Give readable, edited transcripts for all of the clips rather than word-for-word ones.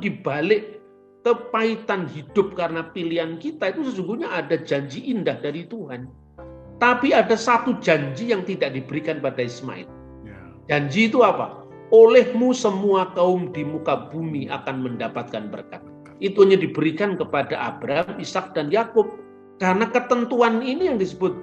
di balik kepahitan hidup karena pilihan kita itu sesungguhnya ada janji indah dari Tuhan. Tapi ada satu janji yang tidak diberikan pada Ismail. Janji itu apa? Olehmu semua kaum di muka bumi akan mendapatkan berkat. Itu hanya diberikan kepada Abraham, Ishak, dan Yakub. Karena ketentuan ini yang disebut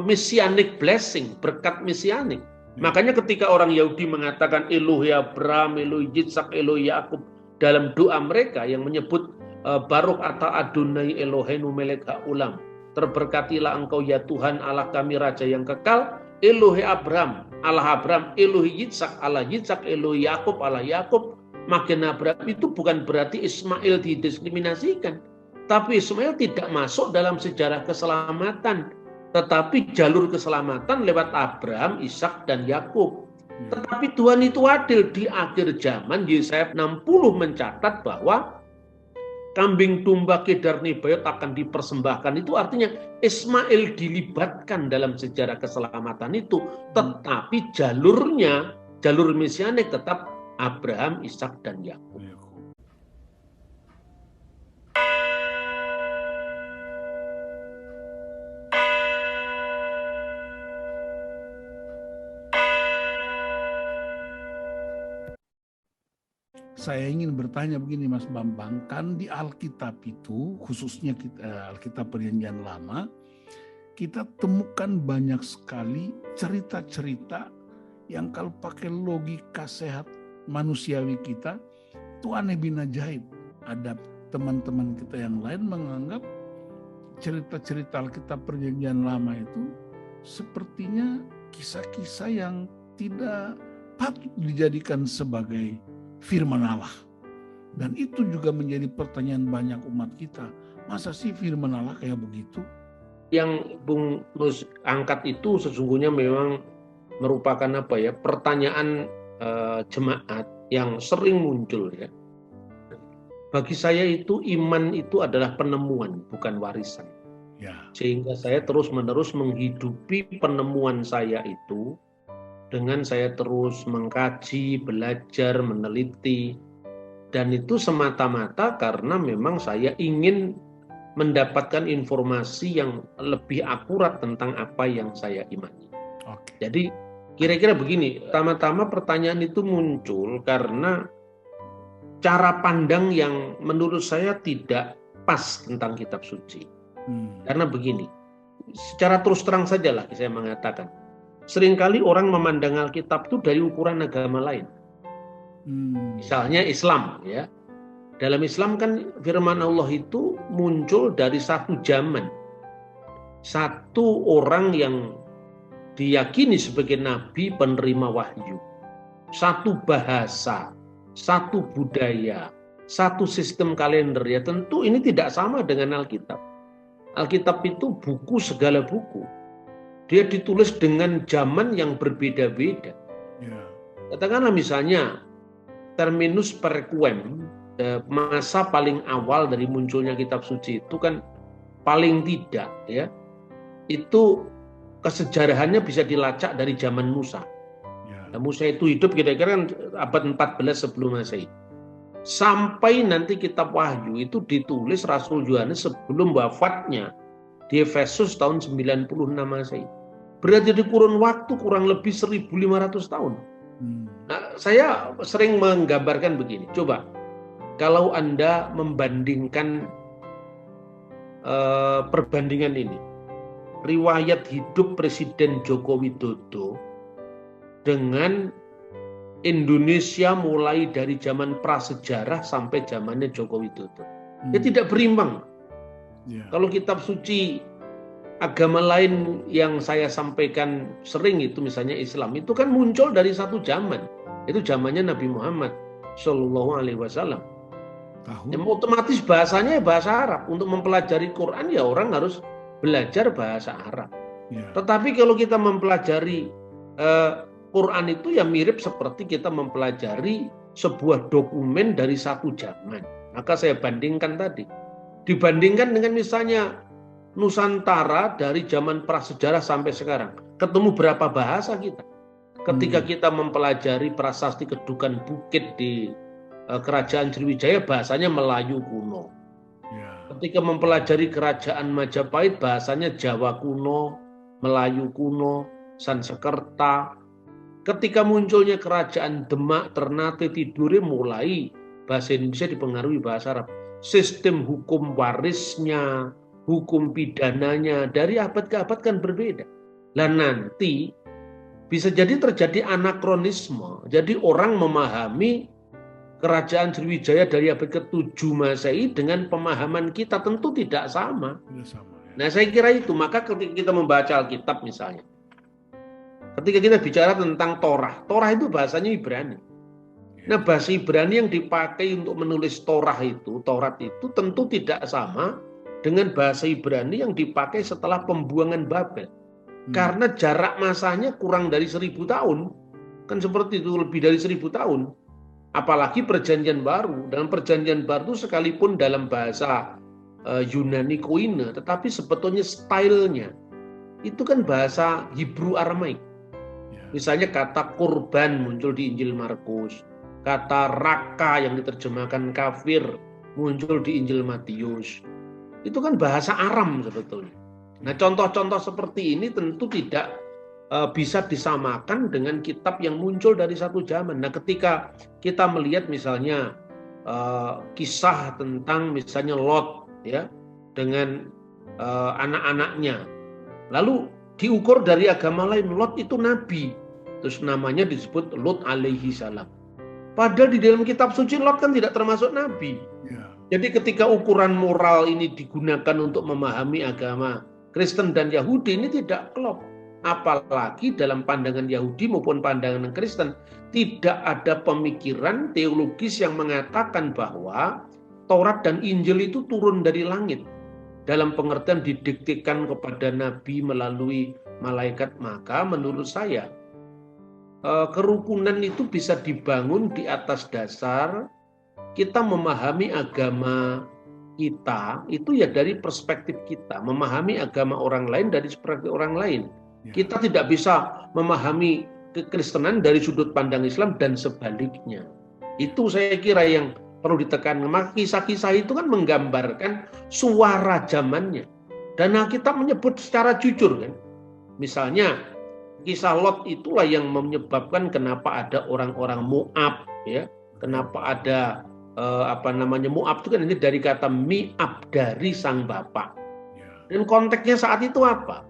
messianic blessing, berkat messianik. Makanya ketika orang Yahudi mengatakan Elohe Abraham, Elohe Yitzhak, Elohe Yakub dalam doa mereka yang menyebut Baruch atau Adonai Eloheinu melek ha'olam. Terberkatilah engkau ya Tuhan Allah kami Raja yang kekal. Elohe Abraham, Allah Abraham, Elohe Yitzhak, Allah Yitzhak, Elohe Yakub, Allah Yakub. Makin Abraham itu bukan berarti Ismail didiskriminasikan. Tapi Ismail tidak masuk dalam sejarah keselamatan. Tetapi jalur keselamatan lewat Abraham, Ishak, dan Yakub. Tetapi Tuhan itu adil. Di akhir zaman, Yesaya 60 mencatat bahwa kambing domba kedar nebayot akan dipersembahkan. Itu artinya Ismail dilibatkan dalam sejarah keselamatan itu. Tetapi jalurnya, jalur mesianik tetap Abraham, Ishak, dan Yakub. Saya ingin bertanya begini Mas Bambang, kan di Alkitab itu, khususnya Alkitab Perjanjian Lama, kita temukan banyak sekali cerita-cerita yang kalau pakai logika sehat manusiawi kita, itu aneh bin ajaib. Ada teman-teman kita yang lain menganggap cerita-cerita Alkitab Perjanjian Lama itu sepertinya kisah-kisah yang tidak patut dijadikan sebagai firman Allah. Dan itu juga menjadi pertanyaan banyak umat kita. Masa sih firman Allah kayak begitu? Yang Bung Nus angkat itu sesungguhnya memang merupakan pertanyaan jemaat yang sering muncul ya. Bagi saya itu iman itu adalah penemuan, bukan warisan. Ya. Sehingga saya terus-menerus menghidupi penemuan saya itu dengan saya terus mengkaji, belajar, meneliti, dan itu semata-mata karena memang saya ingin mendapatkan informasi yang lebih akurat tentang apa yang saya imani. Jadi kira-kira begini, pertama-tama pertanyaan itu muncul karena cara pandang yang menurut saya tidak pas tentang kitab suci. Karena begini, secara terus terang sajalah saya mengatakan, seringkali orang memandang Alkitab itu dari ukuran agama lain. Misalnya Islam ya. Dalam Islam kan firman Allah itu muncul dari satu zaman. Satu orang yang diyakini sebagai nabi penerima wahyu. Satu bahasa, satu budaya, satu sistem kalender ya. Tentu ini tidak sama dengan Alkitab. Alkitab itu buku segala buku. Dia ditulis dengan zaman yang berbeda-beda. Katakanlah misalnya terminus perquem, masa paling awal dari munculnya kitab suci itu kan paling tidak ya, itu kesejarahannya bisa dilacak dari zaman Musa. Nah, Musa itu hidup kira-kira kan abad 14 sebelum Masehi. Sampai nanti kitab Wahyu itu ditulis Rasul Yohanes sebelum wafatnya di Efesus tahun 96 Masehi. Berarti di kurun waktu kurang lebih 1.500 tahun. Nah, saya sering menggambarkan begini. Coba, kalau Anda membandingkan perbandingan ini, riwayat hidup Presiden Joko Widodo dengan Indonesia mulai dari zaman prasejarah sampai zamannya Joko Widodo, dia tidak berimbang. Kalau kitab suci agama lain yang saya sampaikan sering itu misalnya Islam itu kan muncul dari satu zaman, itu zamannya Nabi Muhammad Shallallahu Alaihi Wasallam. Yang otomatis bahasanya bahasa Arab. Untuk mempelajari Quran ya orang harus belajar bahasa Arab. Tetapi kalau kita mempelajari Quran itu ya mirip seperti kita mempelajari sebuah dokumen dari satu zaman. Maka saya bandingkan tadi, dibandingkan dengan misalnya Nusantara dari zaman prasejarah sampai sekarang, ketemu berapa bahasa kita? Ketika kita mempelajari prasasti Kedukan Bukit di kerajaan Sriwijaya bahasanya Melayu kuno. Ketika mempelajari kerajaan Majapahit bahasanya Jawa kuno, Melayu kuno, Sansekerta. Ketika munculnya kerajaan Demak, Ternate, Tidore, mulai bahasa Indonesia dipengaruhi bahasa Arab. Sistem hukum warisnya, hukum pidananya dari abad ke abad kan berbeda. Lah nanti bisa jadi terjadi anakronisme. Jadi orang memahami kerajaan Sriwijaya dari abad ke-7 Masehi dengan pemahaman kita tentu tidak sama. Nah, saya kira itu. Maka ketika kita membaca Alkitab misalnya, ketika kita bicara tentang Torah itu bahasanya Ibrani. Nah, bahasa Ibrani yang dipakai untuk menulis Taurat itu tentu tidak sama dengan bahasa Ibrani yang dipakai setelah pembuangan Babel. Karena jarak masanya kurang dari 1000 tahun. Kan seperti itu, lebih dari 1000 tahun. Apalagi perjanjian baru. Dalam perjanjian baru sekalipun dalam bahasa Yunani Koine, tetapi sebetulnya stylenya itu kan bahasa Hebrew Aramaik. Misalnya kata kurban muncul di Injil Markus, kata raka yang diterjemahkan kafir muncul di Injil Matius. Itu kan bahasa Aram sebetulnya. Nah, contoh-contoh seperti ini tentu tidak bisa disamakan dengan kitab yang muncul dari satu zaman. Nah, ketika kita melihat misalnya kisah tentang misalnya Lot ya dengan anak-anaknya, lalu diukur dari agama lain, Lot itu nabi, terus namanya disebut Lot alaihi salam. Padahal di dalam kitab suci Lot kan tidak termasuk nabi. Jadi ketika ukuran moral ini digunakan untuk memahami agama Kristen dan Yahudi, ini tidak klop. Apalagi dalam pandangan Yahudi maupun pandangan Kristen tidak ada pemikiran teologis yang mengatakan bahwa Taurat dan Injil itu turun dari langit dalam pengertian didiktekan kepada Nabi melalui malaikat. Maka menurut saya kerukunan itu bisa dibangun di atas dasar kita memahami agama kita itu ya dari perspektif kita, memahami agama orang lain dari perspektif orang lain. Kita tidak bisa memahami kekristenan dari sudut pandang Islam dan sebaliknya. Itu saya kira yang perlu ditekankan. Maka kisah-kisah itu kan menggambarkan suara zamannya. Dan Alkitab menyebut secara jujur kan. Misalnya kisah Lot itulah yang menyebabkan kenapa ada orang-orang Moab ya. Kenapa ada Moab itu kan ini dari kata mi'ab, dari sang bapak. Dan konteksnya saat itu apa?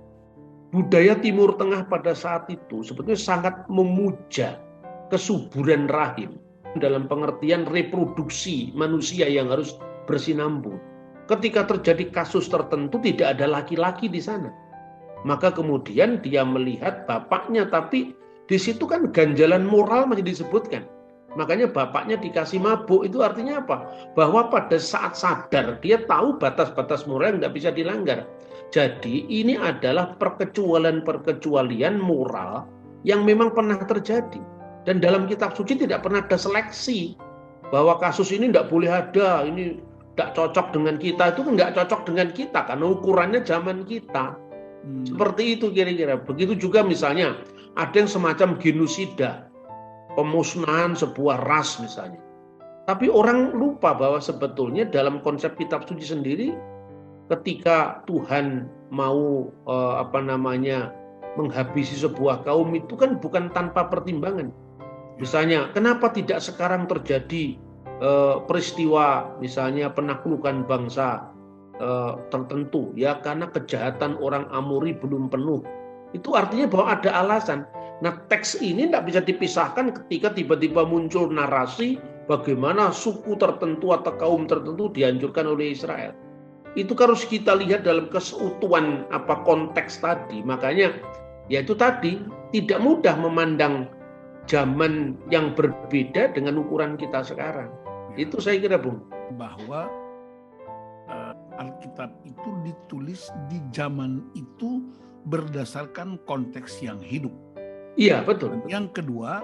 Budaya Timur Tengah pada saat itu sebetulnya sangat memuja kesuburan rahim dalam pengertian reproduksi manusia yang harus bersinambung. Ketika terjadi kasus tertentu tidak ada laki-laki di sana. Maka kemudian dia melihat bapaknya, tapi di situ kan ganjalan moral masih disebutkan. Makanya bapaknya dikasih mabuk, itu artinya apa? Bahwa pada saat sadar dia tahu batas-batas moral yang nggak bisa dilanggar. Jadi ini adalah perkecualian moral yang memang pernah terjadi. Dan dalam kitab suci tidak pernah ada seleksi bahwa kasus ini tidak boleh ada, ini tidak cocok dengan kita. Itu nggak cocok dengan kita karena ukurannya zaman kita. Seperti itu kira-kira. Begitu juga misalnya ada yang semacam genosida, pemusnahan sebuah ras misalnya. Tapi orang lupa bahwa sebetulnya dalam konsep kitab suci sendiri, ketika Tuhan mau menghabisi sebuah kaum itu kan bukan tanpa pertimbangan. Misalnya, kenapa tidak sekarang terjadi peristiwa misalnya penaklukan bangsa tertentu ya, karena kejahatan orang Amori belum penuh. Itu artinya bahwa ada alasan. Nah, teks ini tidak bisa dipisahkan ketika tiba-tiba muncul narasi bagaimana suku tertentu atau kaum tertentu dihancurkan oleh Israel. Itu harus kita lihat dalam keseutuhan konteks tadi. Makanya ya itu tadi, tidak mudah memandang zaman yang berbeda dengan ukuran kita sekarang. Itu saya kira, Bung. Bahwa Alkitab itu ditulis di zaman itu berdasarkan konteks yang hidup. Iya, betul. Yang kedua,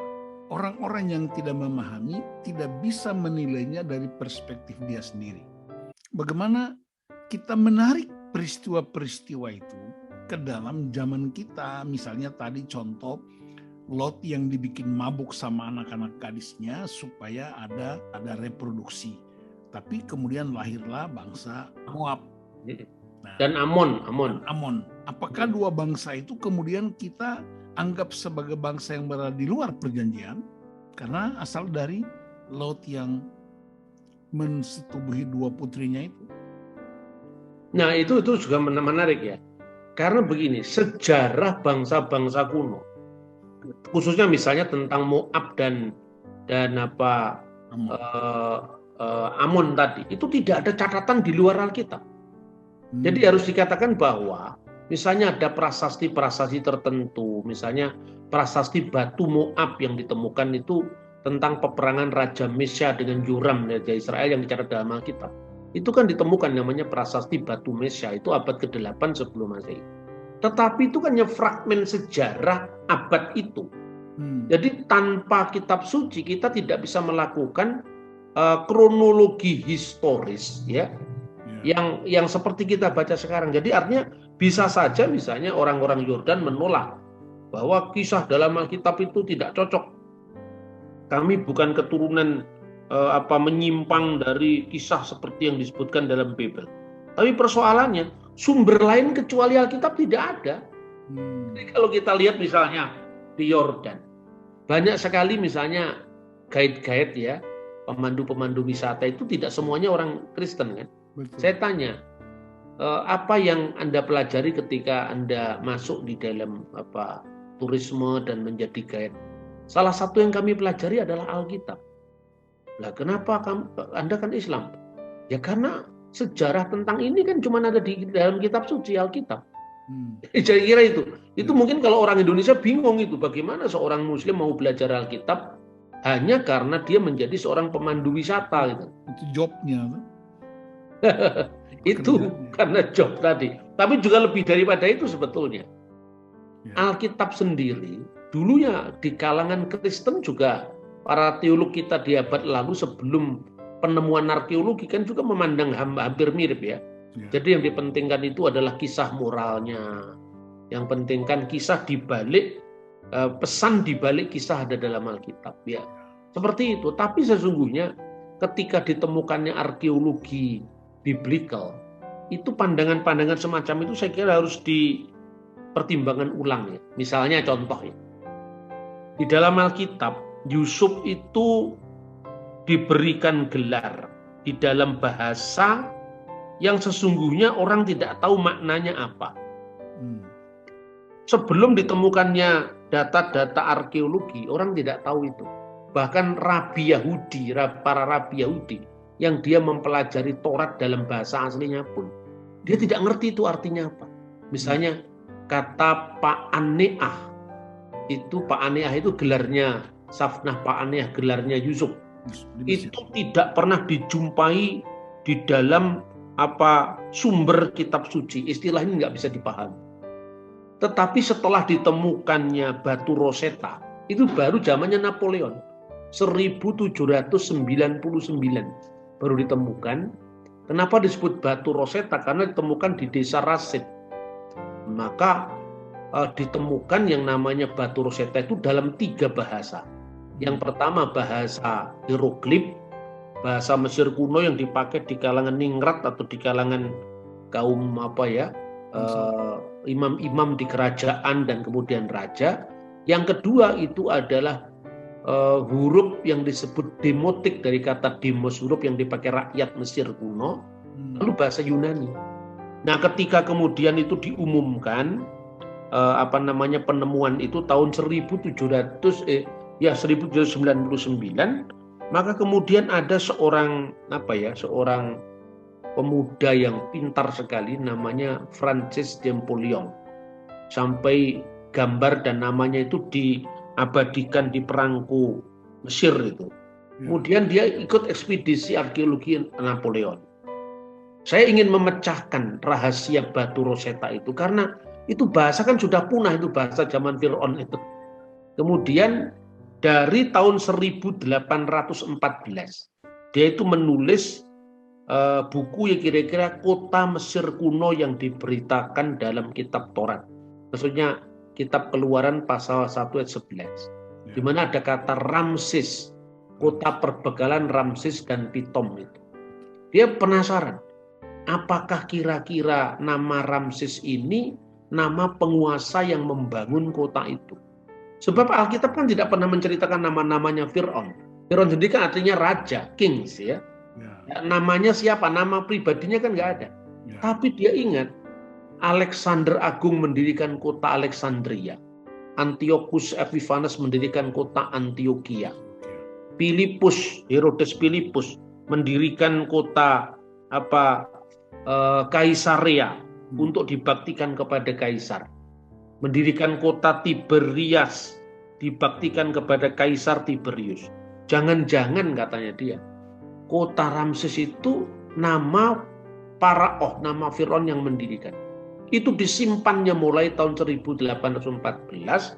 orang-orang yang tidak memahami tidak bisa menilainya dari perspektif dia sendiri. Bagaimana kita menarik peristiwa-peristiwa itu ke dalam zaman kita. Misalnya tadi contoh Lot yang dibikin mabuk sama anak-anak gadisnya supaya ada reproduksi. Tapi kemudian lahirlah bangsa Moab. Nah, dan Amon. Apakah dua bangsa itu kemudian kita anggap sebagai bangsa yang berada di luar perjanjian karena asal dari Lot yang mensetubuhi dua putrinya itu? Nah, itu juga menarik ya. Karena begini, sejarah bangsa-bangsa kuno, khususnya misalnya tentang Moab dan Amon tadi, itu tidak ada catatan di luar Alkitab. Jadi harus dikatakan bahwa misalnya ada prasasti-prasasti tertentu, misalnya prasasti batu Moab yang ditemukan itu tentang peperangan Raja Mesya dengan Yoram Raja Israel yang dicatat dalam Alkitab. Itu kan ditemukan namanya prasasti batu Mesya, itu abad ke-8 sebelum Masehi. Tetapi itu kan hanya fragmen sejarah abad itu. Jadi tanpa kitab suci kita tidak bisa melakukan kronologi historis ya. Yang seperti kita baca sekarang. Jadi artinya bisa saja misalnya orang-orang Yordan menolak bahwa kisah dalam Alkitab itu tidak cocok. Kami bukan keturunan menyimpang dari kisah seperti yang disebutkan dalam Bible. Tapi persoalannya sumber lain kecuali Alkitab tidak ada. Jadi kalau kita lihat misalnya di Yordan, banyak sekali misalnya guide-guide ya, pemandu-pemandu wisata itu tidak semuanya orang Kristen kan. Betul. Saya tanya, apa yang Anda pelajari ketika Anda masuk di dalam turisme dan menjadi guide? Salah satu yang kami pelajari adalah Alkitab. Lah kenapa Anda kan Islam? Ya karena sejarah tentang ini kan cuma ada di dalam kitab suci Alkitab. Saya kira itu mungkin kalau orang Indonesia bingung itu bagaimana seorang Muslim mau belajar Alkitab hanya karena dia menjadi seorang pemandu wisata gitu. Itu jobnya. Itu karena job tadi. Tapi juga lebih daripada itu sebetulnya. Alkitab sendiri dulunya di kalangan Kristen juga para teolog kita di abad lalu sebelum penemuan arkeologi kan juga memandang hampir mirip ya. Jadi yang dipentingkan itu adalah kisah moralnya. Yang pentingkan kisah dibalik pesan dibalik kisah ada dalam Alkitab ya. Seperti itu. Tapi sesungguhnya ketika ditemukannya arkeologi biblical, itu pandangan-pandangan semacam itu saya kira harus dipertimbangkan ulang ya. Misalnya contoh ya. Di dalam Alkitab Yusuf itu diberikan gelar di dalam bahasa yang sesungguhnya orang tidak tahu maknanya apa. Sebelum ditemukannya data-data arkeologi, orang tidak tahu itu. Bahkan para rabi Yahudi yang dia mempelajari Taurat dalam bahasa aslinya pun, dia tidak ngerti itu artinya apa. Misalnya kata Pa'aneah, itu Pa'aneah itu gelarnya Safnah Pa'aneah, gelarnya Yusuf. Itu tidak pernah dijumpai di dalam sumber kitab suci. Istilah ini nggak bisa dipahami. Tetapi setelah ditemukannya batu Rosetta, itu baru zamannya Napoleon. 1799 baru ditemukan. Kenapa disebut batu Rosetta? Karena ditemukan di desa Rasid. Maka ditemukan yang namanya batu Rosetta itu dalam 3 bahasa. Yang pertama bahasa hieroglif, bahasa Mesir kuno yang dipakai di kalangan ningrat atau di kalangan kaum imam-imam di kerajaan dan kemudian raja. Yang kedua itu adalah huruf yang disebut demotik dari kata demos, huruf yang dipakai rakyat Mesir kuno. Lalu bahasa Yunani. Nah, ketika kemudian itu diumumkan penemuan itu tahun 1799, maka kemudian ada seorang pemuda yang pintar sekali namanya Francis Champollion. Sampai gambar dan namanya itu diabadikan di perangko Mesir itu. Kemudian dia ikut ekspedisi arkeologi Napoleon. Saya ingin memecahkan rahasia batu Rosetta itu karena itu bahasa kan sudah punah, itu bahasa zaman Fir'aun itu. Kemudian dari tahun 1814 dia itu menulis buku yang kira-kira kota Mesir kuno yang diberitakan dalam kitab Taurat. Maksudnya kitab Keluaran pasal 1 ayat 11. Di mana ada kata Ramses, kota perbegalan Ramses dan Pitom itu. Dia penasaran, apakah kira-kira nama Ramses ini nama penguasa yang membangun kota itu? Sebab Alkitab kan tidak pernah menceritakan nama-namanya Fir'aun. Fir'aun sendiri kan artinya raja, kings ya. Namanya siapa? Nama pribadinya kan nggak ada. Tapi dia ingat, Alexander Agung mendirikan kota Alexandria. Antiochus Epiphanes mendirikan kota Antioquia. Herodes Philippus mendirikan kota Kaisarea untuk dibaktikan kepada kaisar. Mendirikan kota Tiberias dibaktikan kepada Kaisar Tiberius. Jangan-jangan katanya dia, kota Ramses itu nama Paraoh, nama Firaun yang mendirikan. Itu disimpannya mulai tahun 1814,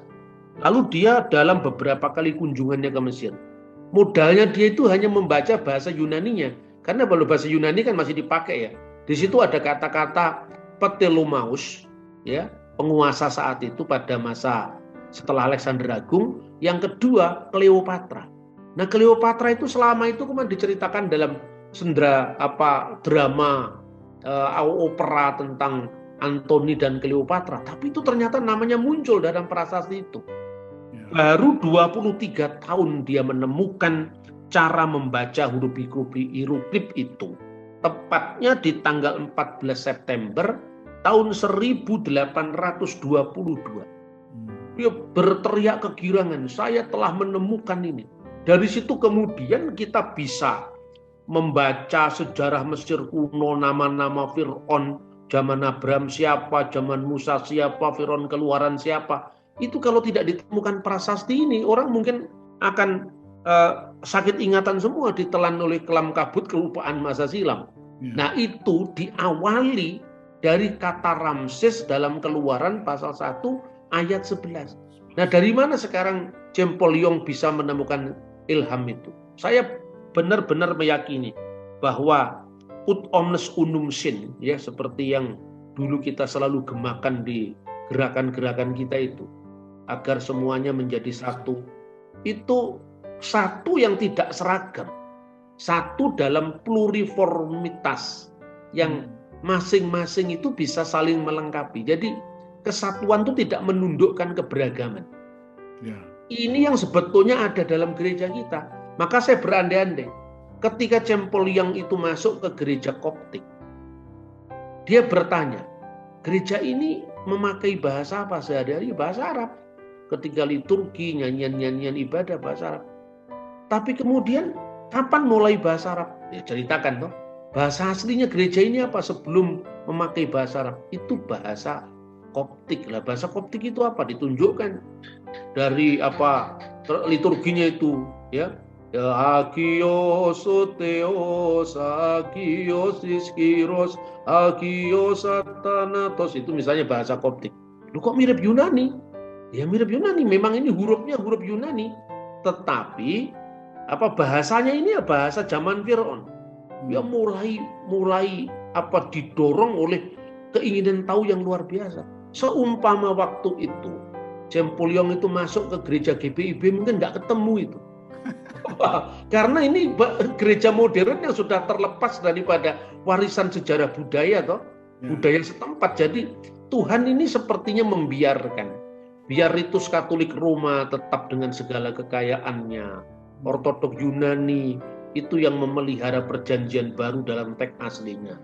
lalu dia dalam beberapa kali kunjungannya ke Mesir. Modalnya dia itu hanya membaca bahasa Yunaninya, karena kalau bahasa Yunani kan masih dipakai ya. Di situ ada kata-kata Ptolemeus, ya, penguasa saat itu pada masa setelah Alexander Agung. Yang kedua, Cleopatra. Nah, Cleopatra itu selama itu kemudian diceritakan dalam drama opera tentang Antoni dan Cleopatra. Tapi itu ternyata namanya muncul dalam prasasti itu. Baru 23 tahun dia menemukan cara membaca huruf hieroglif itu. Tepatnya di tanggal 14 September tahun 1822. Dia berteriak kegirangan, saya telah menemukan ini. Dari situ kemudian kita bisa membaca sejarah Mesir kuno, nama-nama Fir'aun, zaman Abraham siapa, zaman Musa siapa, Fir'aun Keluaran siapa. Itu kalau tidak ditemukan prasasti ini, orang mungkin akan sakit ingatan semua, ditelan oleh kelam kabut kelupaan masa silam. Nah, itu diawali dari kata Ramses dalam Keluaran pasal 1 ayat 11. Nah, dari mana sekarang Champollion bisa menemukan ilham itu? Saya benar-benar meyakini bahwa ut omnes unum sin, ya, seperti yang dulu kita selalu gemakan di gerakan-gerakan kita itu, agar semuanya menjadi satu. Itu satu yang tidak seragam, satu dalam pluriformitas yang masing-masing itu bisa saling melengkapi. Jadi kesatuan itu tidak menundukkan keberagaman. Ini yang sebetulnya ada dalam gereja kita. Maka saya berandai-andai, ketika Champollion itu masuk ke gereja Koptik, dia bertanya, gereja ini memakai bahasa apa sehari-hari? Bahasa Arab. Ketika liturgi, nyanyian-nyanyian ibadah bahasa Arab. Tapi kemudian kapan mulai bahasa Arab? Ya, ceritakan toh. Bahasa aslinya gereja ini apa sebelum memakai bahasa Arab? Itu bahasa Koptik. Lah, bahasa Koptik itu apa? Ditunjukkan dari liturginya itu, ya. Ya agios oteos, agios iskiros, agios satanatos, itu misalnya bahasa Koptik. Lu kok mirip Yunani? Ya mirip Yunani, memang ini hurufnya huruf Yunani. Tetapi bahasanya ini ya bahasa zaman Firaun. Ya mulai didorong oleh keinginan tahu yang luar biasa. Seumpama waktu itu Champollion itu masuk ke gereja GBIB mungkin nggak ketemu itu. Karena ini gereja modern yang sudah terlepas daripada warisan sejarah budaya budaya setempat. Jadi Tuhan ini sepertinya membiarkan, biar ritus Katolik Roma tetap dengan segala kekayaannya, Ortodok Yunani itu yang memelihara perjanjian baru dalam teks aslinya,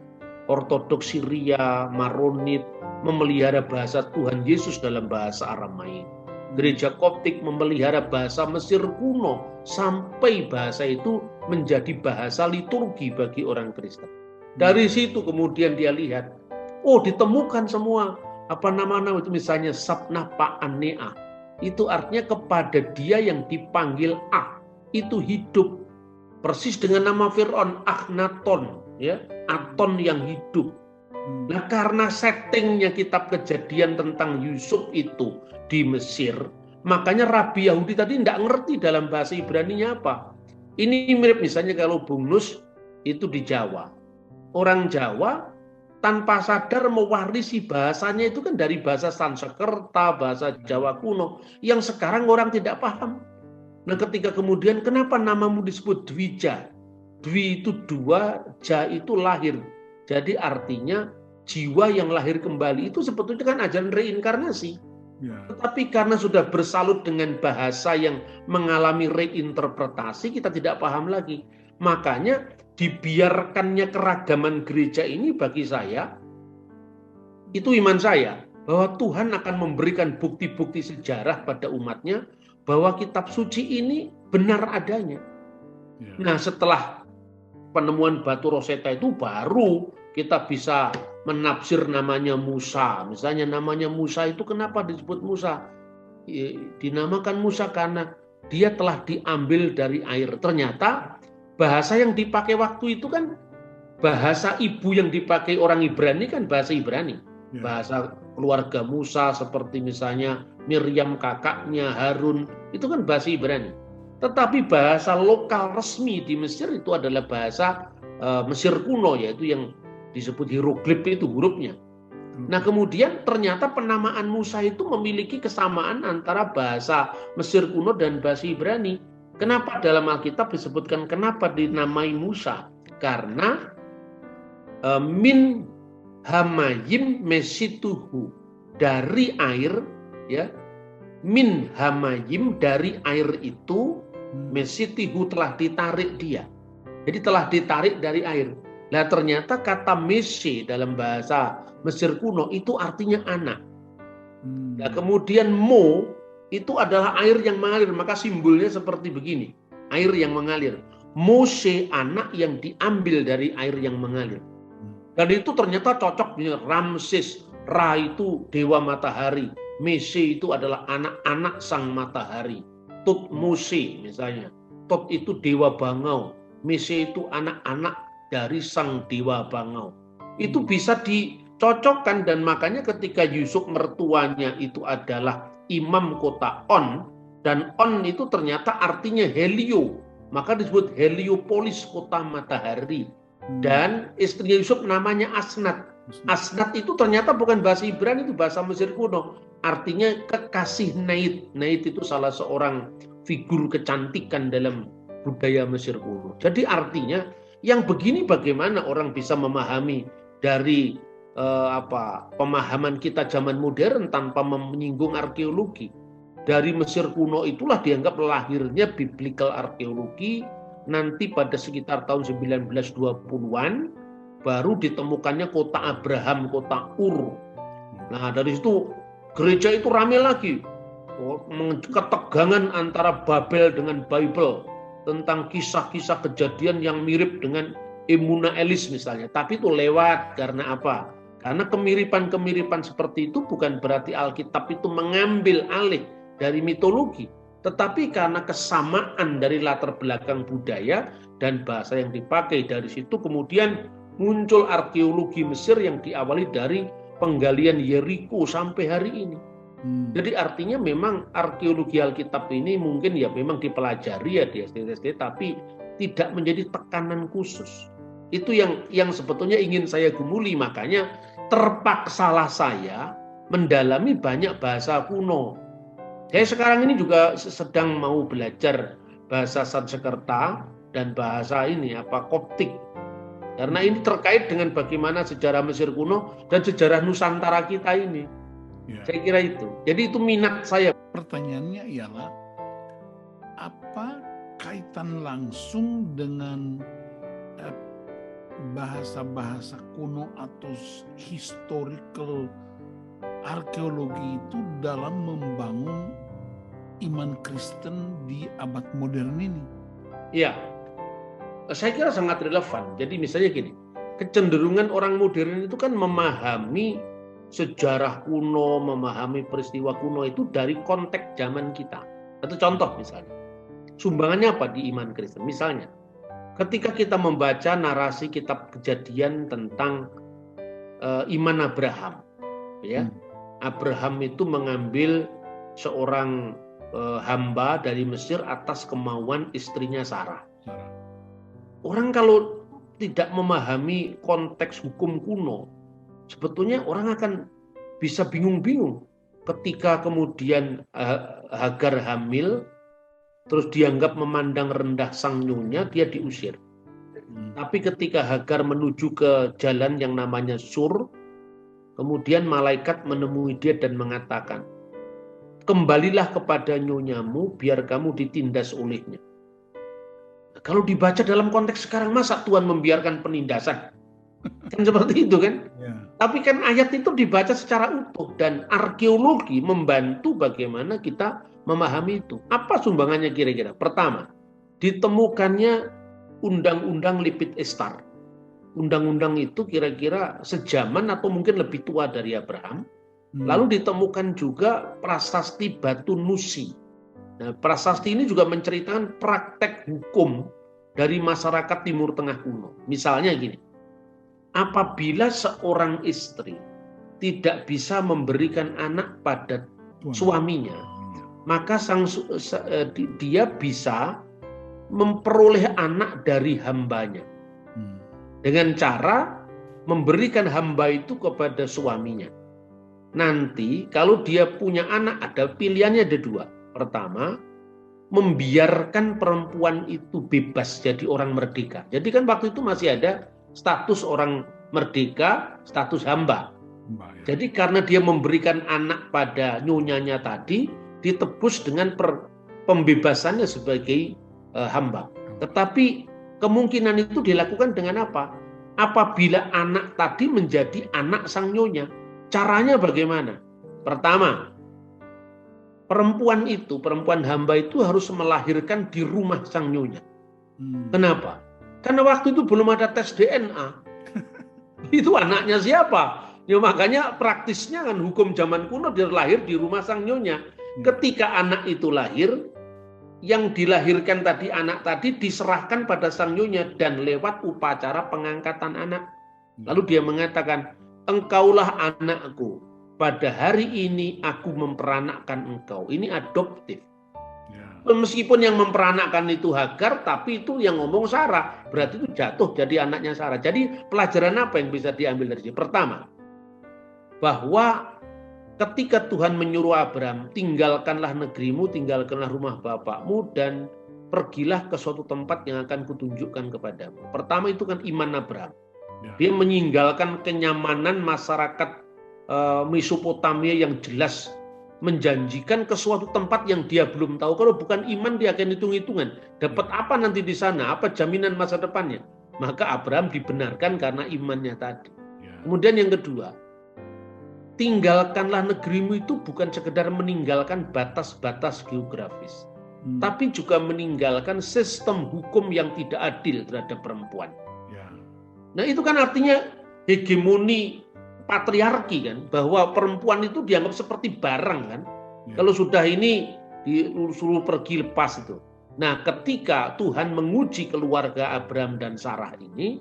Ortodok Syria, Maronit memelihara bahasa Tuhan Yesus dalam bahasa Aramaik. Gereja Koptik memelihara bahasa Mesir kuno sampai bahasa itu menjadi bahasa liturgi bagi orang Kristen. Dari situ kemudian dia lihat, ditemukan semua nama-nama itu, misalnya Sabna Pa'anea. Itu artinya kepada dia yang dipanggil itu hidup. Persis dengan nama Fir'aun, Akhenaton, ya, Aton yang hidup. Nah, karena settingnya kitab Kejadian tentang Yusuf itu di Mesir, makanya Rabi Yahudi tadi tidak ngerti dalam bahasa Ibraninya apa. Ini mirip misalnya kalau Bung Nus itu di Jawa. Orang Jawa tanpa sadar mewarisi bahasanya itu kan dari bahasa Sanskerta, bahasa Jawa kuno, yang sekarang orang tidak paham. Nah, ketika kemudian kenapa namamu disebut Dwija? Dwi itu dua, ja itu lahir. Jadi artinya jiwa yang lahir kembali itu sebetulnya kan ajaran reinkarnasi. Ya. Tetapi karena sudah bersalut dengan bahasa yang mengalami reinterpretasi, kita tidak paham lagi. Makanya dibiarkannya keragaman gereja ini bagi saya, itu iman saya, bahwa Tuhan akan memberikan bukti-bukti sejarah pada umatnya, bahwa kitab suci ini benar adanya. Ya. Nah, setelah penemuan batu Rosetta itu baru kita bisa menafsir namanya Musa. Misalnya namanya Musa itu kenapa disebut Musa? Dinamakan Musa karena dia telah diambil dari air. Ternyata bahasa yang dipakai waktu itu kan bahasa ibu yang dipakai orang Ibrani kan bahasa Ibrani. Bahasa keluarga Musa seperti misalnya Miriam kakaknya, Harun, itu kan bahasa Ibrani. Tetapi bahasa lokal resmi di Mesir itu adalah bahasa Mesir kuno, yaitu yang disebut hieroglif itu hurufnya. Nah, kemudian ternyata penamaan Musa itu memiliki kesamaan antara bahasa Mesir kuno dan bahasa Ibrani. Kenapa dalam Alkitab disebutkan kenapa dinamai Musa? Karena min hamayim mesituhu, dari air, ya, min hamayim, dari air itu, mesitihu, telah ditarik dia. Jadi telah ditarik dari air. Nah, ternyata kata meshe dalam bahasa Mesir kuno itu artinya anak. Nah, kemudian mo itu adalah air yang mengalir, maka simbolnya seperti begini, air yang mengalir. Moshe, anak yang diambil dari air yang mengalir. Dan itu ternyata cocok dengan Ramses. Ra itu dewa matahari, Meshe itu adalah anak-anak sang matahari. Tutmose misalnya, Tot itu dewa bangau, Meshe itu anak-anak dari sang dewa bangau. Itu bisa dicocokkan, dan makanya ketika Yusuf mertuanya itu adalah imam kota On, dan On itu ternyata artinya Helio, maka disebut Heliopolis, kota matahari. Dan istri Yusuf namanya Asnat. Asnat itu ternyata bukan bahasa Ibrani, itu bahasa Mesir kuno, artinya kekasih Nait. Nait itu salah seorang figur kecantikan dalam budaya Mesir kuno. Jadi artinya yang begini bagaimana orang bisa memahami dari pemahaman kita zaman modern tanpa menyinggung arkeologi. Dari Mesir kuno itulah dianggap lahirnya biblical arkeologi. Nanti pada sekitar tahun 1920-an baru ditemukannya kota Abraham, kota Ur. Nah, dari situ gereja itu ramai lagi. Ketegangan antara Babel dengan Bible, tentang kisah-kisah kejadian yang mirip dengan Emuna Elis misalnya. Tapi itu lewat, karena apa? Karena kemiripan-kemiripan seperti itu bukan berarti Alkitab itu mengambil alih dari mitologi, tetapi karena kesamaan dari latar belakang budaya dan bahasa yang dipakai. Dari situ kemudian muncul arkeologi Mesir yang diawali dari penggalian Yeriko sampai hari ini. Jadi artinya memang arkeologi Alkitab ini mungkin ya memang dipelajari ya di SD, tapi tidak menjadi tekanan khusus. Itu yang sebetulnya ingin saya gumuli, makanya terpaksalah saya mendalami banyak bahasa kuno. Saya sekarang ini juga sedang mau belajar bahasa Sanskerta dan bahasa Koptik. Karena ini terkait dengan bagaimana sejarah Mesir kuno dan sejarah Nusantara kita ini. Ya. Saya kira itu. Jadi itu minat saya. Pertanyaannya ialah, apa kaitan langsung dengan bahasa-bahasa kuno atau historical arkeologi itu dalam membangun iman Kristen di abad modern ini? Iya, saya kira sangat relevan. Jadi misalnya gini, kecenderungan orang modern itu kan memahami sejarah kuno, memahami peristiwa kuno itu dari konteks zaman kita. Satu contoh misalnya, sumbangannya apa di iman Kristen? Misalnya, ketika kita membaca narasi kitab Kejadian tentang iman Abraham, ya, Abraham itu mengambil seorang hamba dari Mesir atas kemauan istrinya Sarah. Orang kalau tidak memahami konteks hukum kuno, sebetulnya orang akan bisa bingung-bingung ketika kemudian Hagar hamil, terus dianggap memandang rendah sang nyonya, dia diusir. Tapi ketika Hagar menuju ke jalan yang namanya Sur, kemudian malaikat menemui dia dan mengatakan, kembalilah kepada nyonyamu biar kamu ditindas olehnya. Kalau dibaca dalam konteks sekarang, masa Tuhan membiarkan penindasan? Kan seperti itu kan? Ya. Tapi kan ayat itu dibaca secara utuh dan arkeologi membantu bagaimana kita memahami itu. Apa sumbangannya kira-kira? Pertama, ditemukannya undang-undang Lipit Estar. Undang-undang itu kira-kira sejaman atau mungkin lebih tua dari Abraham. Lalu ditemukan juga prasasti Batu Nusi. Nah, prasasti ini juga menceritakan praktek hukum dari masyarakat Timur Tengah kuno. Misalnya gini, apabila seorang istri tidak bisa memberikan anak pada suaminya, maka dia bisa memperoleh anak dari hambanya dengan cara memberikan hamba itu kepada suaminya. Nanti kalau dia punya anak, ada pilihannya ada dua. Pertama, membiarkan perempuan itu bebas jadi orang merdeka. Jadi kan waktu itu masih ada status orang merdeka, status hamba. Jadi karena dia memberikan anak pada nyonyanya tadi, ditebus dengan pembebasannya sebagai hamba. Tetapi kemungkinan itu dilakukan dengan apa? Apabila anak tadi menjadi anak sang nyonya. Caranya bagaimana? Pertama, perempuan hamba itu harus melahirkan di rumah sang nyonya. Kenapa? Karena waktu itu belum ada tes DNA. Itu anaknya siapa? Ya makanya praktisnya kan hukum zaman kuno dia lahir di rumah sang nyonya. Ketika anak itu lahir, yang dilahirkan tadi anak tadi diserahkan pada sang nyonya dan lewat upacara pengangkatan anak. Lalu dia mengatakan, engkaulah anakku. Pada hari ini aku memperanakkan engkau. Ini adoptif. Meskipun yang memperanakkan itu Hagar, tapi itu yang ngomong Sarah. Berarti itu jatuh jadi anaknya Sarah. Jadi pelajaran apa yang bisa diambil dari sini? Pertama, bahwa ketika Tuhan menyuruh Abraham, tinggalkanlah negerimu, tinggalkanlah rumah bapakmu, dan pergilah ke suatu tempat yang akan kutunjukkan kepadamu. Pertama itu kan iman Abraham. Dia meninggalkan kenyamanan masyarakat Mesopotamia yang jelas menjanjikan ke suatu tempat yang dia belum tahu. Kalau bukan iman dia akan hitung-hitungan. Dapat apa nanti di sana? Apa jaminan masa depannya? Maka Abraham dibenarkan karena imannya tadi. Kemudian yang kedua, tinggalkanlah negerimu itu bukan sekedar meninggalkan batas-batas geografis. Tapi juga meninggalkan sistem hukum yang tidak adil terhadap perempuan. Nah itu kan artinya hegemoni patriarki kan, bahwa perempuan itu dianggap seperti barang kan. Kalau sudah ini disuruh pergi lepas itu. Nah ketika Tuhan menguji keluarga Abraham dan Sarah ini,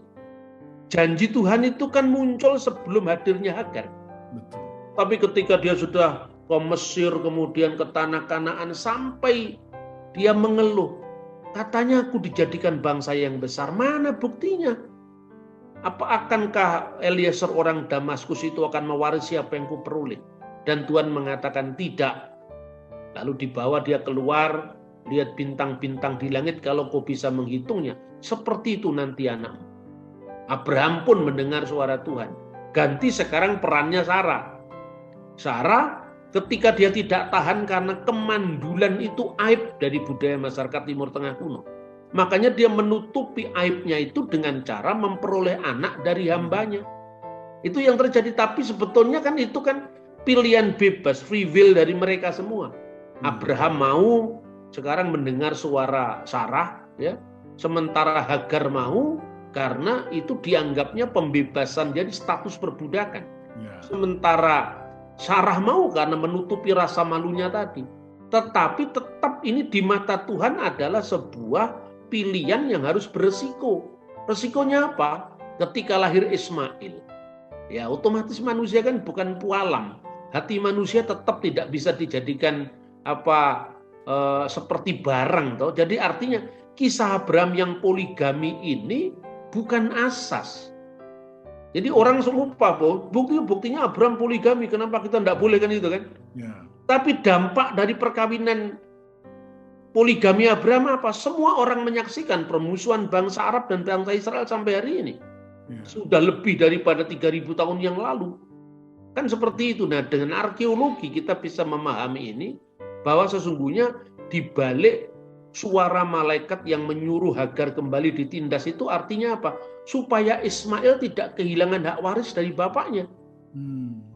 janji Tuhan itu kan muncul sebelum hadirnya Hagar. Betul. Tapi ketika dia sudah ke Mesir, kemudian ke tanah Kanaan, sampai dia mengeluh, katanya aku dijadikan bangsa yang besar. Mana buktinya? Apa akankah Eliezer orang Damaskus itu akan mewarisi apa yang kuperoleh? Dan Tuhan mengatakan tidak. Lalu dibawa dia keluar, lihat bintang-bintang di langit, kalau kau bisa menghitungnya, seperti itu nanti anakmu. Abraham pun mendengar suara Tuhan. Ganti sekarang perannya Sarah. Sarah ketika dia tidak tahan karena kemandulan itu aib dari budaya masyarakat Timur Tengah kuno. Makanya dia menutupi aibnya itu dengan cara memperoleh anak dari hambanya. Itu yang terjadi. Tapi sebetulnya kan itu kan pilihan bebas, free will dari mereka semua. Abraham mau sekarang mendengar suara Sarah, ya. Sementara Hagar mau karena itu dianggapnya pembebasan, jadi status perbudakan. Sementara Sarah mau karena menutupi rasa malunya tadi. Tetapi tetap ini di mata Tuhan adalah sebuah pilihan yang harus beresiko. Resikonya apa? Ketika lahir Ismail, ya otomatis manusia kan bukan pualam. Hati manusia tetap tidak bisa dijadikan seperti barang. Toh. Jadi artinya kisah Abraham yang poligami ini bukan asas. Jadi orang lupa, buktinya Abraham poligami, kenapa kita tidak boleh kan itu kan? Ya. Tapi dampak dari perkawinan poligami Abraham apa? Semua orang menyaksikan permusuhan bangsa Arab dan bangsa Israel sampai hari ini. Ya. Sudah lebih daripada 3.000 tahun yang lalu. Kan seperti itu. Nah, dengan arkeologi kita bisa memahami ini, bahwa sesungguhnya di balik suara malaikat yang menyuruh Hagar kembali ditindas itu artinya apa? Supaya Ismail tidak kehilangan hak waris dari bapaknya.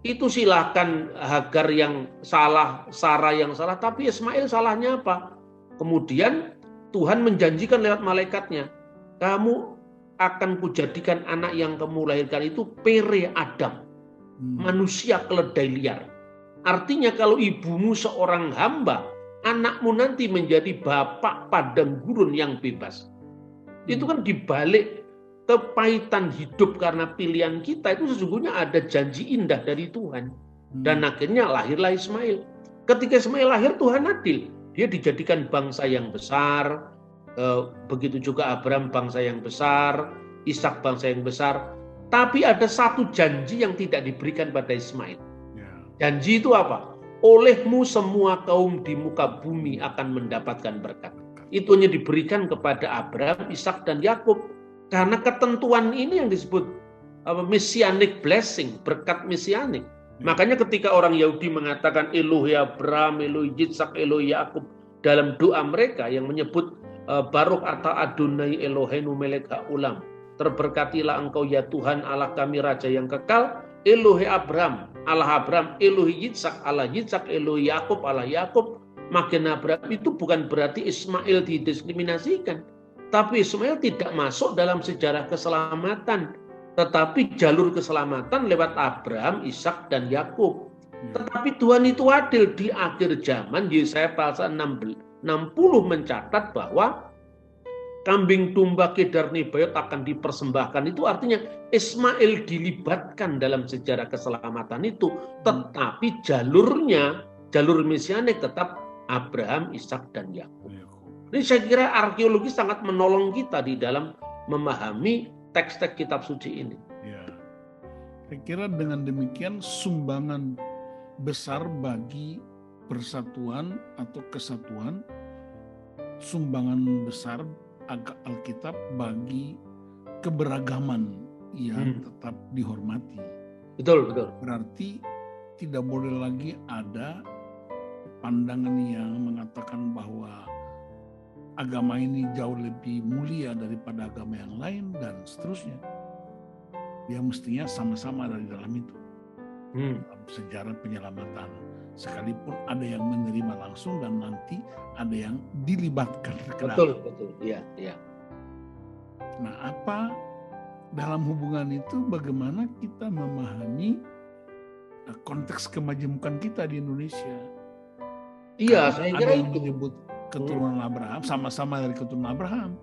Itu silakan Hagar yang salah, Sarah yang salah, tapi Ismail salahnya apa? Kemudian Tuhan menjanjikan lewat malaikatnya, kamu akan kujadikan anak yang kamu lahirkan itu pere Adam, manusia keledai liar. Artinya kalau ibumu seorang hamba, anakmu nanti menjadi bapak padang gurun yang bebas. Itu kan dibalik kepahitan hidup karena pilihan kita, itu sesungguhnya ada janji indah dari Tuhan. Dan akhirnya lahirlah Ismail. Ketika Ismail lahir, Tuhan adil. Dia dijadikan bangsa yang besar. Begitu juga Abraham bangsa yang besar, Ishak bangsa yang besar. Tapi ada satu janji yang tidak diberikan pada Ismail. Janji itu apa? Olehmu semua kaum di muka bumi akan mendapatkan berkat. Itu hanya diberikan kepada Abraham, Ishak, dan Yakub. Karena ketentuan ini yang disebut messianic blessing, berkat messianik. Makanya ketika orang Yahudi mengatakan Elohe Abraham, Elohe Yitzhak, Elohe Yakub dalam doa mereka yang menyebut Baruch ata Adonai Eloheinu melek ha'olam. Terberkatilah engkau ya Tuhan Allah kami Raja yang kekal. Elohe Abraham, Allah Abraham, Elohe Yitzhak, Allah Yitzhak, Elohe Yakub, Allah Yakub. Makin Abraham itu bukan berarti Ismail didiskriminasikan. Tapi Ismail tidak masuk dalam sejarah keselamatan. Tetapi jalur keselamatan lewat Abraham, Ishak, dan Yakub. Tetapi Tuhan itu adil. Di akhir zaman, Yesaya pasal 60 mencatat bahwa kambing domba kedar nebayot akan dipersembahkan. Itu artinya Ismail dilibatkan dalam sejarah keselamatan itu. Tetapi jalurnya, jalur mesianik tetap Abraham, Ishak, dan Yakub. Jadi saya kira arkeologi sangat menolong kita di dalam memahami teks-teks kitab suci ini. Ya. Saya kira dengan demikian sumbangan besar bagi persatuan atau kesatuan, sumbangan besar Alkitab bagi keberagaman yang tetap dihormati. Betul, betul. Berarti tidak boleh lagi ada pandangan yang mengatakan bahwa agama ini jauh lebih mulia daripada agama yang lain dan seterusnya. Dia mestinya sama-sama ada di dalam itu. Dalam sejarah penyelamatan. Sekalipun ada yang menerima langsung dan nanti ada yang dilibatkan ke dalam. Betul, betul. Iya, iya. Nah, apa dalam hubungan itu bagaimana kita memahami konteks kemajemukan kita di Indonesia? Iya, Karena saya ada kira yang itu. menyebut keturunan Abraham, sama-sama dari keturunan Abraham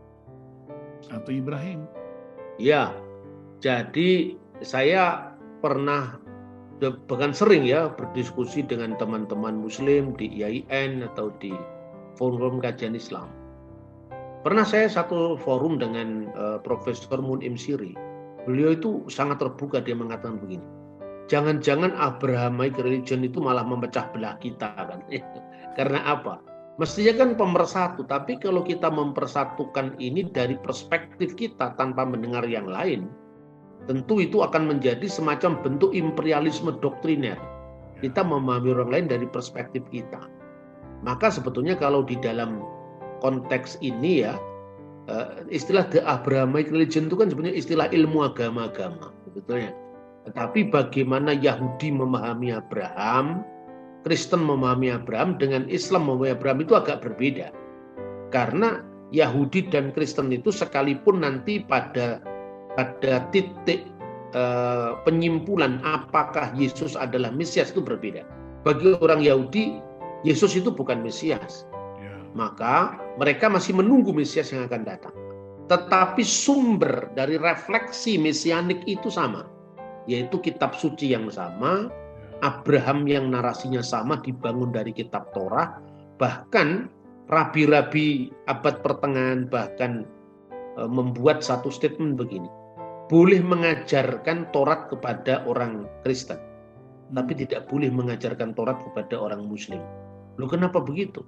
atau Ibrahim. Iya. Jadi saya pernah bahkan sering ya berdiskusi dengan teman-teman Muslim di IAIN atau di forum kajian Islam. Pernah saya satu forum dengan Profesor Mun'im Siri. Beliau itu sangat terbuka, dia mengatakan begini. Jangan-jangan Abrahamic religion itu malah memecah belah kita kan. Karena apa? Mestinya kan pemersatu, tapi kalau kita mempersatukan ini dari perspektif kita tanpa mendengar yang lain, tentu itu akan menjadi semacam bentuk imperialisme doktriner. Kita memahami orang lain dari perspektif kita. Maka sebetulnya kalau di dalam konteks ini ya, istilah The Abrahamic Religion itu kan sebenarnya istilah ilmu agama-agama. Sebetulnya. Tetapi bagaimana Yahudi memahami Abraham, Kristen memahami Abraham, dengan Islam memahami Abraham itu agak berbeda. Karena Yahudi dan Kristen itu sekalipun nanti pada titik penyimpulan apakah Yesus adalah Mesias itu berbeda. Bagi orang Yahudi, Yesus itu bukan Mesias. Maka mereka masih menunggu Mesias yang akan datang. Tetapi sumber dari refleksi mesianik itu sama. Yaitu kitab suci yang sama, Abraham yang narasinya sama dibangun dari kitab Torah. Bahkan rabi-rabi abad pertengahan bahkan membuat satu statement begini. boleh mengajarkan Taurat kepada orang Kristen, tapi tidak boleh mengajarkan Taurat kepada orang Muslim. Loh, kenapa begitu?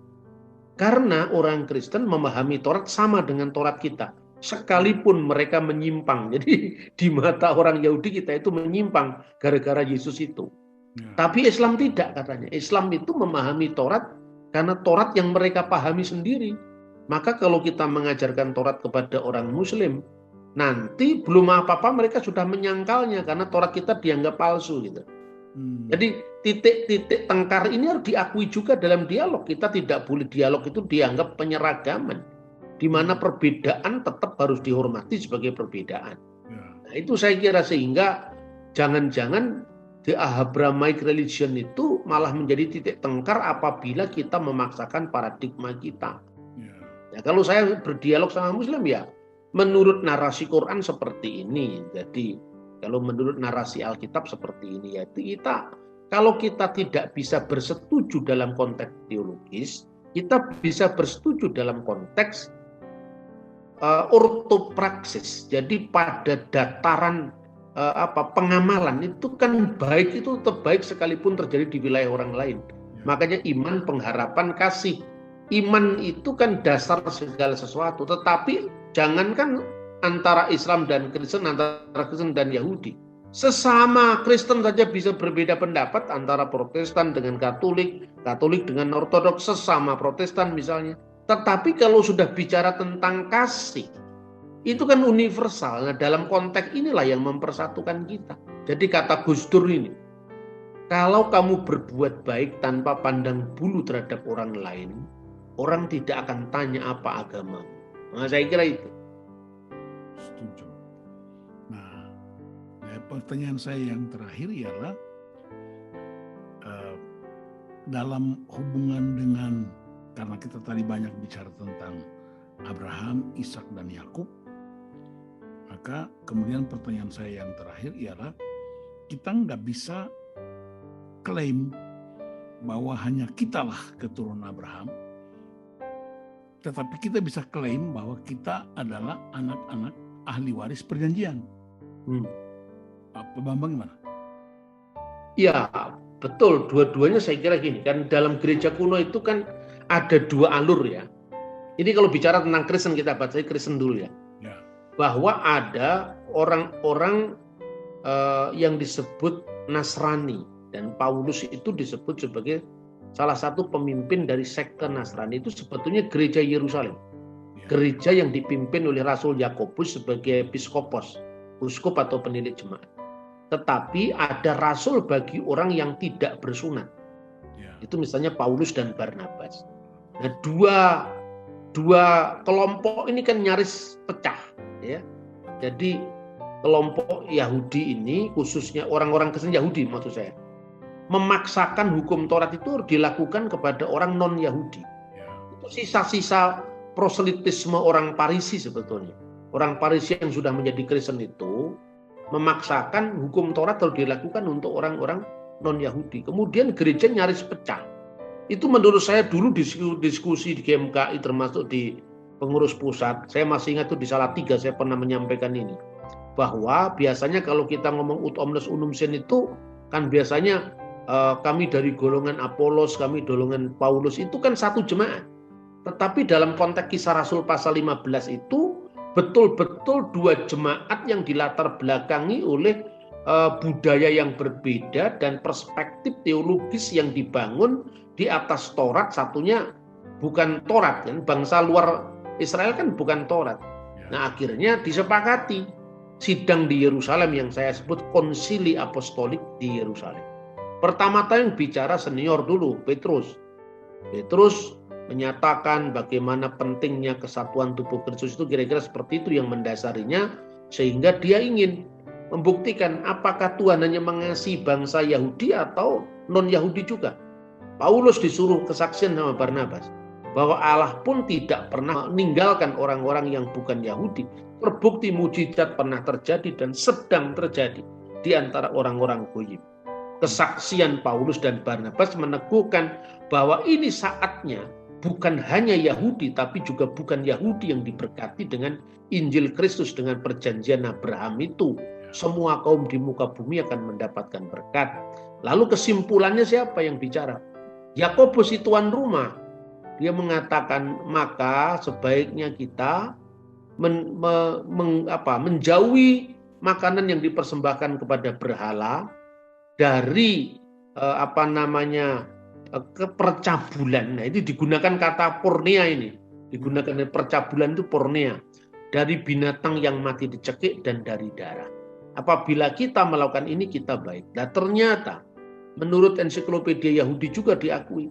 Karena orang Kristen memahami Taurat sama dengan Taurat kita, sekalipun mereka menyimpang. Jadi di mata orang Yahudi kita itu menyimpang gara-gara Yesus itu. Tapi Islam tidak, katanya. Islam itu memahami Taurat karena Taurat yang mereka pahami sendiri. Maka kalau kita mengajarkan Taurat kepada orang Muslim, nanti belum apa-apa mereka sudah menyangkalnya karena Taurat kita dianggap palsu gitu. Jadi titik-titik tengkar ini harus diakui juga dalam dialog. Kita tidak boleh dialog itu dianggap penyeragaman, di mana perbedaan tetap harus dihormati sebagai perbedaan. Nah, itu saya kira, sehingga jangan-jangan the Abrahamic religion itu malah menjadi titik tengkar apabila kita memaksakan paradigma kita. Ya, kalau saya berdialog sama Muslim, ya menurut narasi Quran seperti ini. Jadi kalau menurut narasi Alkitab seperti ini, yaitu kita, kalau kita tidak bisa bersetuju dalam konteks teologis, kita bisa bersetuju dalam konteks ortopraksis. Jadi pada dataran pengamalan itu kan baik, itu tetap baik sekalipun terjadi di wilayah orang lain. Makanya iman, pengharapan, kasih. Iman itu kan dasar segala sesuatu. Tetapi jangankan antara Islam dan Kristen, antara Kristen dan Yahudi. Sesama Kristen saja bisa berbeda pendapat, antara Protestan dengan Katolik, Katolik dengan Ortodoks, sesama Protestan misalnya. Tetapi kalau sudah bicara tentang kasih, itu kan universal. Nah, dalam konteks inilah yang mempersatukan kita. Jadi kata Gus Dur ini, kalau kamu berbuat baik tanpa pandang bulu terhadap orang lain, orang tidak akan tanya apa agamamu. Nah, saya kira itu. Setuju. Nah, pertanyaan saya yang terakhir ialah dalam hubungan dengan, karena kita tadi banyak bicara tentang Abraham, Ishak, dan Yakub, maka kemudian pertanyaan saya yang terakhir ialah kita nggak bisa klaim bahwa hanya kitalah keturunan Abraham, tetapi kita bisa klaim bahwa kita adalah anak-anak ahli waris perjanjian. Pak Bambang gimana? Ya, betul. Dua-duanya saya kira gini, kan dalam gereja kuno itu kan ada dua alur ya. Ini kalau bicara tentang Kristen, kita baca Kristen dulu ya. Bahwa ada orang-orang yang disebut Nasrani, dan Paulus itu disebut sebagai salah satu pemimpin dari sekte Nasrani. Itu sebetulnya gereja Yerusalem. Gereja yang dipimpin oleh Rasul Yakobus sebagai episkopos, uskup atau penilik jemaat. Tetapi ada rasul bagi orang yang tidak bersunat. Itu misalnya Paulus dan Barnabas. Nah, dua kelompok ini kan nyaris pecah, ya. Jadi kelompok Yahudi ini, khususnya orang-orang Kristen Yahudi maksud saya, memaksakan hukum Taurat itu dilakukan kepada orang non-Yahudi. Itu sisa-sisa proselitisme orang Parisi sebetulnya. Orang Parisi yang sudah menjadi Kristen itu memaksakan hukum Taurat harus dilakukan untuk orang-orang non-Yahudi. Kemudian gereja nyaris pecah. Itu menurut saya dulu diskusi di GMKI, termasuk di pengurus pusat. Saya masih ingat itu di Salatiga saya pernah menyampaikan ini. Bahwa biasanya kalau kita ngomong ut omnes unum sen itu kan biasanya kami dari golongan Apolos, kami golongan Paulus, itu kan satu jemaat. Tetapi dalam konteks Kisah Rasul pasal 15 itu betul-betul dua jemaat yang dilatar belakangi oleh budaya yang berbeda dan perspektif teologis yang dibangun di atas Taurat. Satunya bukan Taurat, kan? Bangsa luar Israel kan bukan Taurat. Nah, akhirnya disepakati sidang di Yerusalem yang saya sebut konsili apostolik di Yerusalem. Pertama-tama yang bicara senior dulu, Petrus. Petrus menyatakan bagaimana pentingnya kesatuan tubuh Kristus, itu kira-kira seperti itu yang mendasarinya, sehingga dia ingin membuktikan apakah Tuhan hanya mengasihi bangsa Yahudi atau non-Yahudi juga. Paulus disuruh kesaksian sama Barnabas bahwa Allah pun tidak pernah meninggalkan orang-orang yang bukan Yahudi. Terbukti mujizat pernah terjadi dan sedang terjadi di antara orang-orang Goyim. Kesaksian Paulus dan Barnabas meneguhkan bahwa ini saatnya bukan hanya Yahudi, tapi juga bukan Yahudi yang diberkati dengan Injil Kristus, dengan perjanjian Abraham itu. Semua kaum di muka bumi akan mendapatkan berkat. Lalu kesimpulannya siapa yang bicara? Yakobus si tuan rumah. Dia mengatakan, maka sebaiknya kita menjauhi makanan yang dipersembahkan kepada berhala dari kepercabulan. Nah, itu digunakan kata pornea ini. Digunakan percabulan itu pornea. Dari binatang yang mati dicekik dan dari darah. Apabila kita melakukan ini, kita baik. Nah, ternyata menurut ensiklopedia Yahudi juga diakui.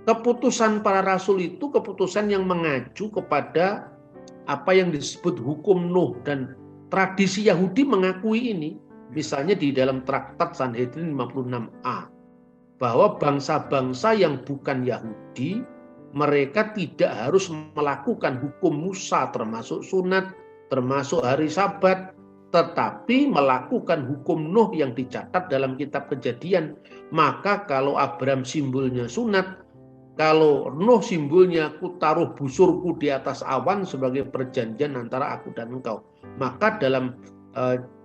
Keputusan para rasul itu keputusan yang mengacu kepada apa yang disebut hukum Nuh, dan tradisi Yahudi mengakui ini. Misalnya di dalam traktat Sanhedrin 56a, bahwa bangsa-bangsa yang bukan Yahudi, mereka tidak harus melakukan hukum Musa termasuk sunat, termasuk hari Sabat, tetapi melakukan hukum Nuh yang dicatat dalam kitab Kejadian. Maka kalau Abraham simbolnya sunat, kalau Nuh simbolnya kutaruh busurku di atas awan sebagai perjanjian antara aku dan engkau. Maka dalam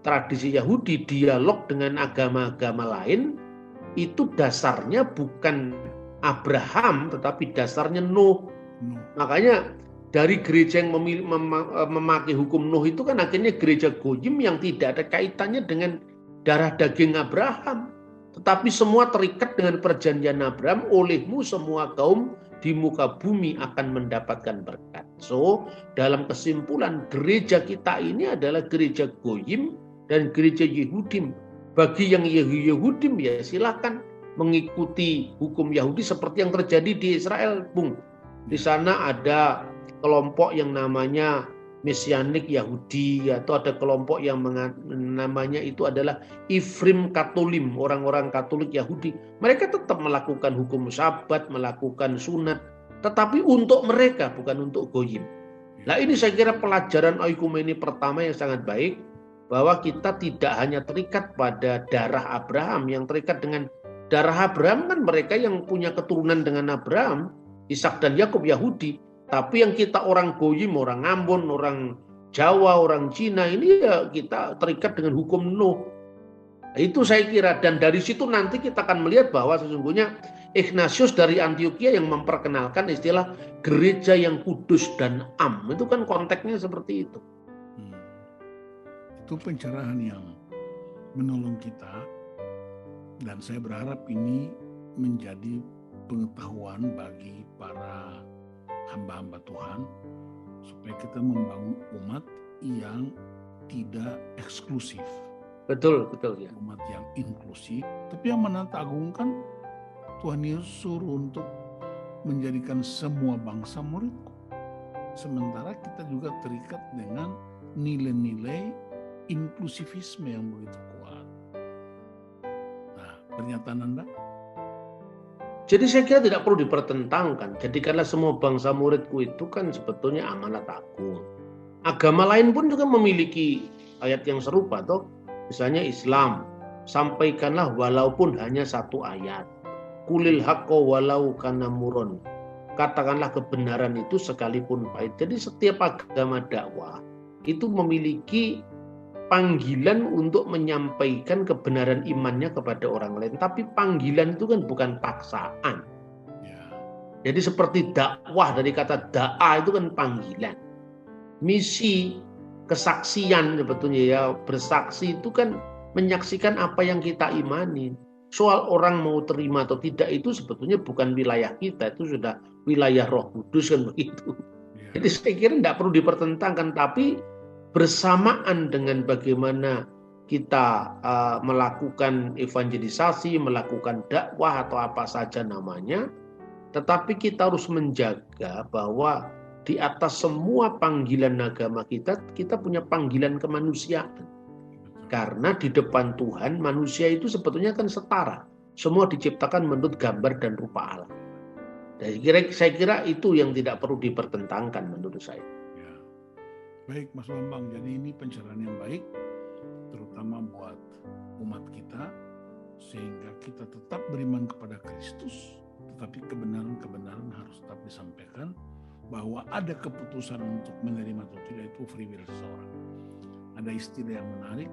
tradisi Yahudi, dialog dengan agama-agama lain itu dasarnya bukan Abraham, tetapi dasarnya Nuh. Makanya dari gereja yang memakai hukum Nuh itu kan akhirnya gereja Goyim yang tidak ada kaitannya dengan darah daging Abraham. Tetapi semua terikat dengan perjanjian Abraham, olehmu semua kaum di muka bumi akan mendapatkan berkat. So, dalam kesimpulan, gereja kita ini adalah gereja Goyim dan gereja Yehudim. Bagi yang Yehudim ya silakan mengikuti hukum Yahudi seperti yang terjadi di Israel, Bung. Di sana ada kelompok yang namanya Mesianik Yahudi, atau ada kelompok yang namanya itu adalah Ifrim Katolim, orang-orang Katolik Yahudi. Mereka tetap melakukan hukum Sabat, melakukan sunat, tetapi untuk mereka, bukan untuk Goyim. Nah, ini saya kira pelajaran oikumene pertama yang sangat baik, bahwa kita tidak hanya terikat pada darah Abraham. Yang terikat dengan darah Abraham kan mereka yang punya keturunan dengan Abraham, Ishak dan Yakub Yahudi. Tapi yang kita orang Goyim, orang Ambon, orang Jawa, orang Cina, ini ya kita terikat dengan hukum Nuh. Itu saya kira, dan dari situ nanti kita akan melihat bahwa sesungguhnya Ignatius dari Antioquia yang memperkenalkan istilah gereja yang kudus dan am. Itu kan konteksnya seperti itu. Itu pencerahan yang menolong kita, dan saya berharap ini menjadi pengetahuan bagi para hamba-hamba Tuhan, supaya kita membangun umat yang tidak eksklusif. Betul ya. Umat yang inklusif, tapi yang menantagungkan Tuhan Yesus suruh untuk menjadikan semua bangsa muridku. Sementara kita juga terikat dengan nilai-nilai inklusivisme yang begitu kuat. Nah, pernyataan Anda? Jadi saya kira tidak perlu dipertentangkan. Jadikanlah semua bangsa muridku, itu kan sebetulnya amanat agung. Agama lain pun juga memiliki ayat yang serupa, toh. Misalnya Islam, sampaikanlah walaupun hanya satu ayat. Kulil haqqo walau kana muron. Katakanlah kebenaran itu sekalipun pahit. Jadi setiap agama dakwah itu memiliki panggilan untuk menyampaikan kebenaran imannya kepada orang lain. Tapi panggilan itu kan bukan paksaan. Jadi seperti dakwah, dari kata da'a itu kan panggilan. Misi, kesaksian sebetulnya ya, bersaksi itu kan menyaksikan apa yang kita imani. Soal orang mau terima atau tidak itu sebetulnya bukan wilayah kita, itu sudah wilayah Roh Kudus kan begitu. Jadi saya kira tidak perlu dipertentangkan, tapi bersamaan dengan bagaimana kita melakukan evangelisasi, melakukan dakwah atau apa saja namanya, tetapi kita harus menjaga bahwa di atas semua panggilan agama kita punya panggilan kemanusiaan. Karena di depan Tuhan manusia itu sebetulnya kan setara. Semua diciptakan menurut gambar dan rupa Allah. Dan saya kira itu yang tidak perlu dipertentangkan menurut saya. Baik Mas Bambang, jadi ini pencerahan yang baik, terutama buat umat kita, sehingga kita tetap beriman kepada Kristus, tetapi kebenaran-kebenaran harus tetap disampaikan, bahwa ada keputusan untuk menerima atau tidak itu free will seseorang. Ada istilah yang menarik,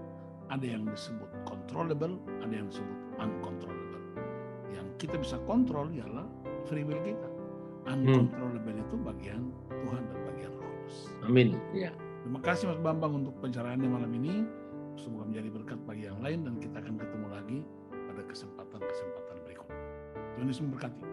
ada yang disebut controllable, ada yang disebut uncontrollable. Yang kita bisa kontrol ialah free will kita. Uncontrollable itu bagian Tuhan dan bagian Roh Kudus. Amin. Ya. Terima kasih Mas Bambang untuk pencerahannya malam ini. Semoga menjadi berkat bagi yang lain dan kita akan ketemu lagi pada kesempatan-kesempatan berikutnya. Tuhan Yesus memberkati.